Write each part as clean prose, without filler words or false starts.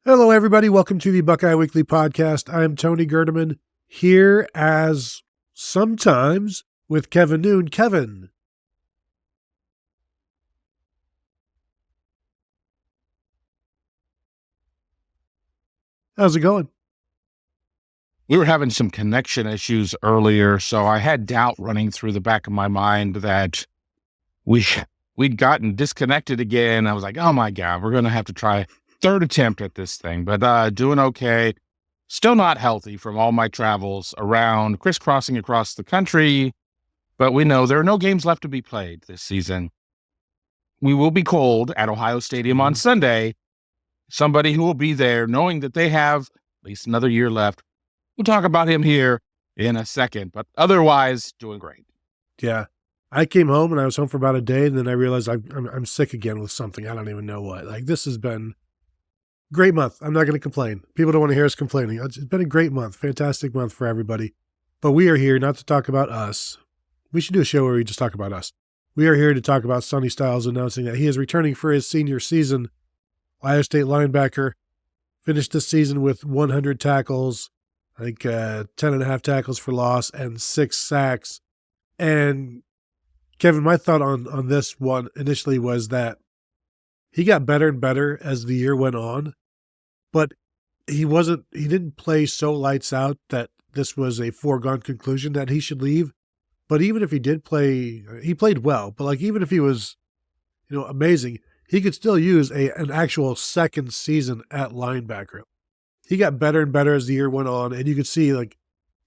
Hello, everybody. Welcome to the Buckeye Weekly Podcast. I am Tony Gerdeman, here as sometimes with Kevin Noon. Kevin. How's it going? We were having some connection issues earlier, so I had doubt running through the back of my mind that we'd gotten disconnected again. I was like, oh my God, we're going to have to try a third attempt at this thing, but doing okay. Still not healthy from all my travels around, crisscrossing across the country, but we know there are no games left to be played this season. We will be cold at Ohio Stadium on Sunday. Somebody who will be there knowing that they have at least another year left. We'll talk about him here in a second, but otherwise doing great. Yeah. I came home and I was home for about a day, and then I realized I'm sick again with something. I don't even know what. Like, this has been a great month. I'm not going to complain. People don't want to hear us complaining. It's been a great month, fantastic month for everybody. But we are here not to talk about us. We should do a show where we just talk about us. We are here to talk about Sonny Styles announcing that he is returning for his senior season. Ohio State linebacker finished this season with 100 tackles, I think 10.5 tackles for loss and 6 sacks. And Kevin, my thought on this one initially was that he got better and better as the year went on, but he didn't play so lights out that this was a foregone conclusion that he should leave. But even if he did play, he played well, but like, even if he was, amazing, he could still use an actual second season at linebacker. He got better and better as the year went on, and you could see,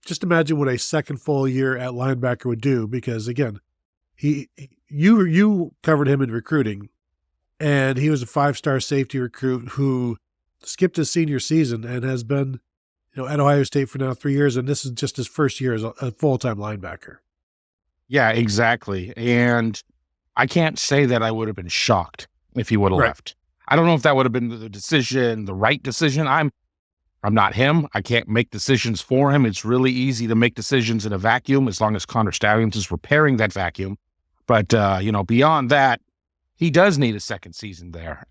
just imagine what a second full year at linebacker would do, because again, you covered him in recruiting, and he was a 5-star safety recruit who skipped his senior season and has been, at Ohio State for now 3 years, and this is just his first year as a full-time linebacker. Yeah, exactly. And I can't say that I would have been shocked if he would have left. I don't know if that would have been the right decision. I'm not him. I can't make decisions for him. It's really easy to make decisions in a vacuum as long as Connor Stallions is repairing that vacuum. But, beyond that, he does need a second season there.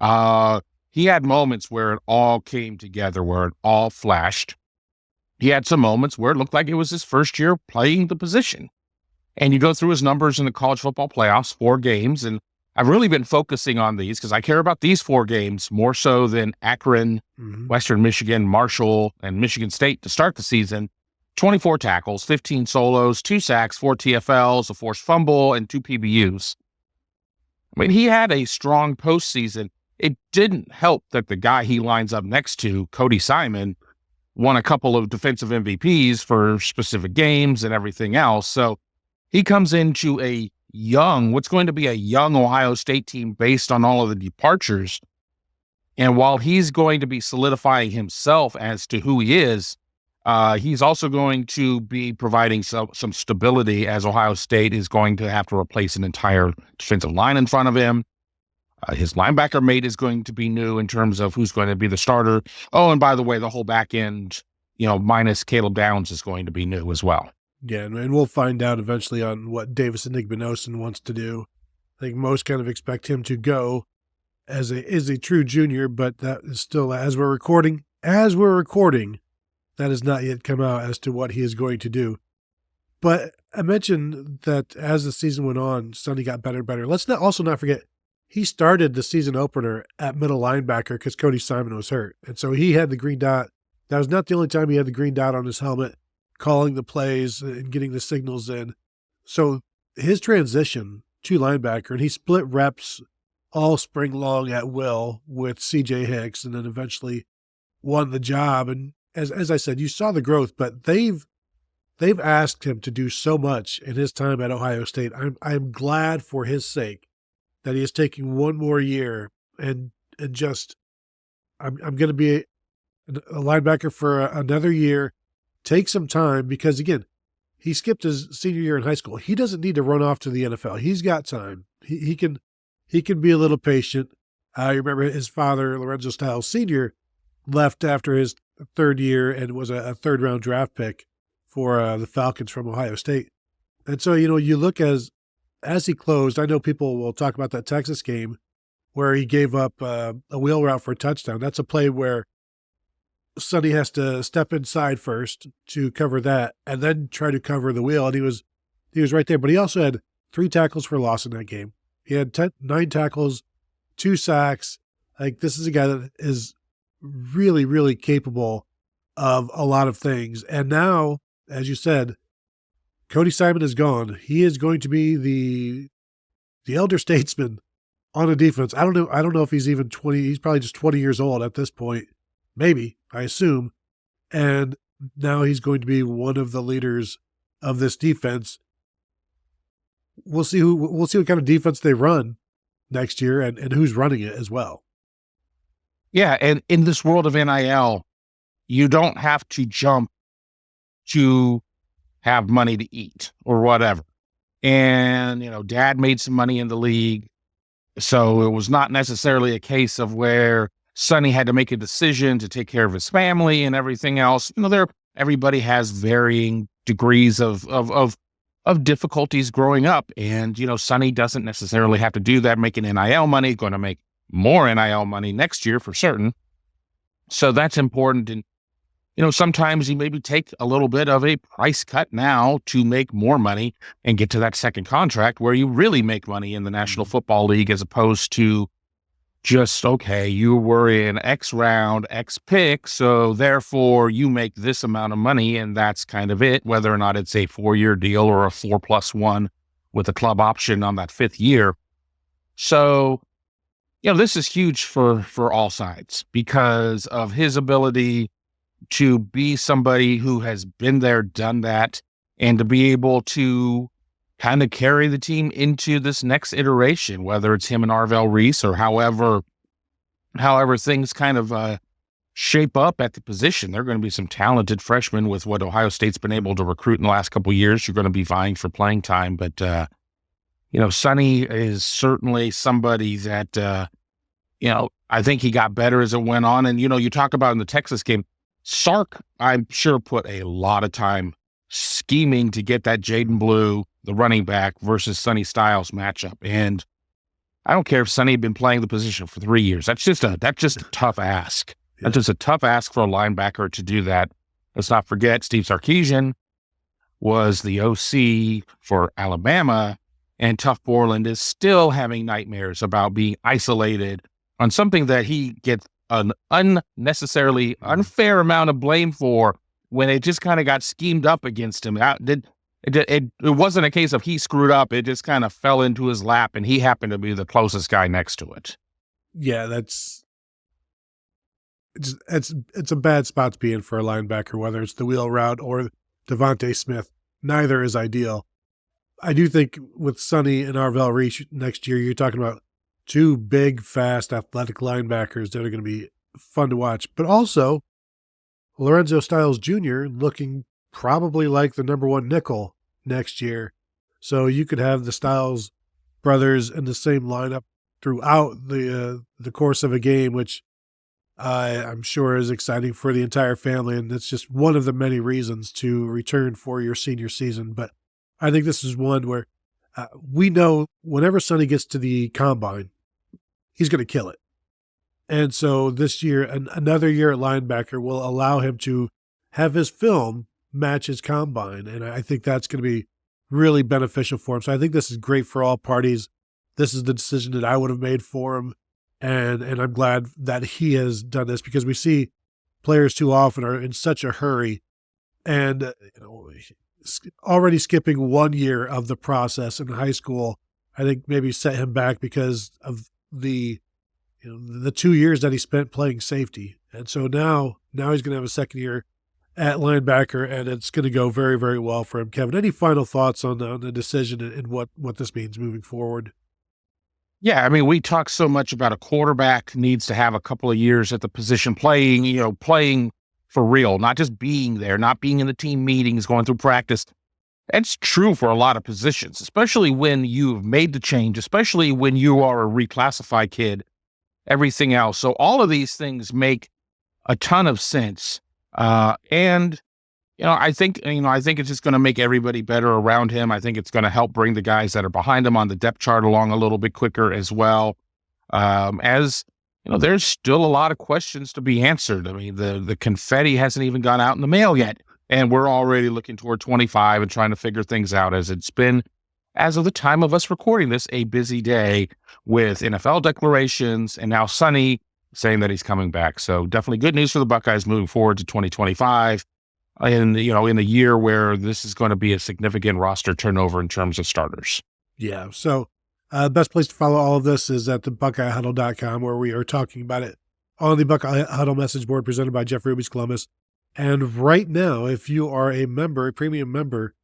He had moments where it all came together, where it all flashed. He had some moments where it looked like it was his first year playing the position. And you go through his numbers in the college football playoffs, 4 games, and I've really been focusing on these because I care about these 4 games more so than Akron, Western Michigan, Marshall, and Michigan State to start the season. 24 tackles, 15 solos, 2 sacks, 4 TFLs, a forced fumble, and 2 PBUs. I mean, he had a strong postseason. It didn't help that the guy he lines up next to, Cody Simon, won a couple of defensive MVPs for specific games and everything else. So he comes into what's going to be a young Ohio State team based on all of the departures. And while he's going to be solidifying himself as to who he is, he's also going to be providing some stability, as Ohio State is going to have to replace an entire defensive line in front of him. His linebacker mate is going to be new in terms of who's going to be the starter. Oh, and by the way, the whole back end, minus Caleb Downs, is going to be new as well. Yeah, and we'll find out eventually on what Davis Enigbenosin wants to do. I think most kind of expect him to go as a true junior, but that is still, as we're recording, that has not yet come out as to what he is going to do. But I mentioned that as the season went on, Sonny got better and better. Let's not forget, he started the season opener at middle linebacker because Cody Simon was hurt. And so he had the green dot. That was not the only time he had the green dot on his helmet, calling the plays and getting the signals in. So his transition to linebacker, and he split reps all spring long at will with CJ Hicks, and then eventually won the job. And as I said, you saw the growth, but they've asked him to do so much in his time at Ohio State. I'm glad for his sake that he is taking one more year and just I'm going to be a linebacker for another year. Take some time, because again, he skipped his senior year in high school. He doesn't need to run off to the NFL. He's got time. He can be a little patient. I remember his father, Lorenzo Styles Sr., left after his 3rd year and was a 3rd-round draft pick for the Falcons from Ohio State. And so, you look as he closed, I know people will talk about that Texas game where he gave up a wheel route for a touchdown. That's a play where Sonny has to step inside first to cover that and then try to cover the wheel. And he was right there. But he also had 3 tackles for loss in that game. He had 9 tackles, 2 sacks. Like, this is a guy that is really, really capable of a lot of things. And now, as you said, Cody Simon is gone. He is going to be the elder statesman on a defense. I don't know if he's even 20. He's probably just 20 years old at this point. Maybe, I assume. And now he's going to be one of the leaders of this defense. We'll see what kind of defense they run next year and who's running it as well. Yeah, and in this world of NIL, you don't have to jump to have money to eat or whatever. And, Dad made some money in the league. So it was not necessarily a case of where Sonny had to make a decision to take care of his family and everything else. Everybody has varying degrees of difficulties growing up. And, Sonny doesn't necessarily have to do that, making NIL money, going to make more NIL money next year for certain. So that's important. And, sometimes you maybe take a little bit of a price cut now to make more money and get to that second contract where you really make money in the National Football League, as opposed to just, okay, you were in X round, X pick, so therefore you make this amount of money and that's kind of it, whether or not it's a 4-year deal or a 4+1 with a club option on that 5th year. So, this is huge for all sides because of his ability to be somebody who has been there, done that, and to be able to kind of carry the team into this next iteration, whether it's him and Arvell Reese or however things kind of shape up at the position. There are going to be some talented freshmen with what Ohio State's been able to recruit in the last couple of years. You're going to be vying for playing time, but Sonny is certainly somebody that I think he got better as it went on. And you talk about in the Texas game, Sark, I'm sure, put a lot of time scheming to get that Jaden Blue, the running back, versus Sonny Styles matchup. And I don't care if Sonny had been playing the position for 3 years. That's just a tough ask. Yeah. That's just a tough ask for a linebacker to do that. Let's not forget Steve Sarkisian was the OC for Alabama, and Tuff Borland is still having nightmares about being isolated on something that he gets an unnecessarily unfair amount of blame for when it just kind of got schemed up against him. It wasn't a case of he screwed up. It just kind of fell into his lap, and he happened to be the closest guy next to it. Yeah, it's a bad spot to be in for a linebacker, whether it's the wheel route or Devontae Smith. Neither is ideal. I do think with Sonny and Arvell Reese next year, you're talking about 2 big, fast, athletic linebackers that are going to be fun to watch. But also, Lorenzo Styles Jr. looking probably like the number 1 nickel next year. So you could have the Styles brothers in the same lineup throughout the course of a game, which I'm sure is exciting for the entire family. And it's just one of the many reasons to return for your senior season. But I think this is one where we know whenever Sonny gets to the combine, he's going to kill it. And so this year, another year at linebacker will allow him to have his film match his combine. And I think that's going to be really beneficial for him. So I think this is great for all parties. This is the decision that I would have made for him. And I'm glad that he has done this, because we see players too often are in such a hurry and already skipping 1 year of the process in high school. I think maybe set him back because of the 2 years that he spent playing safety. And so now he's going to have a second year at linebacker, and it's going to go very, very well for him. Kevin, any final thoughts on the decision and what this means moving forward? Yeah, I mean, we talk so much about a quarterback needs to have a couple of years at the position playing for real, not just being there, not being in the team meetings, going through practice. That's true for a lot of positions, especially when you've made the change, especially when you are a reclassified kid, everything else. So all of these things make a ton of sense. And I think it's just going to make everybody better around him. I think it's going to help bring the guys that are behind him on the depth chart along a little bit quicker as well. As there's still a lot of questions to be answered. I mean, the confetti hasn't even gone out in the mail yet, and we're already looking toward 25 and trying to figure things out, as it's been, as of the time of us recording this, a busy day with NFL declarations and now Sonny saying that he's coming back. So definitely good news for the Buckeyes moving forward to 2025. And, in a year where this is going to be a significant roster turnover in terms of starters. Yeah. So best place to follow all of this is at the BuckeyeHuddle.com, where we are talking about it on the Buckeye Huddle message board presented by Jeff Ruby's Columbus. And right now, if you are a member, a premium member,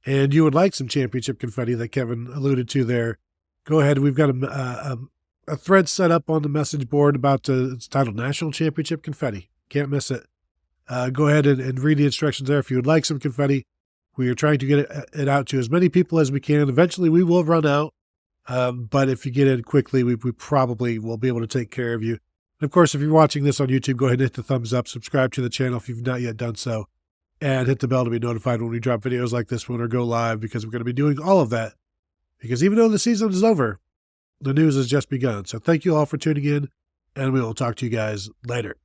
and you would like some championship confetti that Kevin alluded to there, go ahead. We've got a thread set up on the message board about it's titled National Championship Confetti. Can't miss it. Go ahead and read the instructions there if you would like some confetti. We are trying to get it out to as many people as we can. Eventually, we will run out. But if you get in quickly, we probably will be able to take care of you. And of course, if you're watching this on YouTube, go ahead and hit the thumbs up, subscribe to the channel if you've not yet done so, and hit the bell to be notified when we drop videos like this one or go live, because we're going to be doing all of that. Because even though the season is over, the news has just begun. So thank you all for tuning in, and we will talk to you guys later.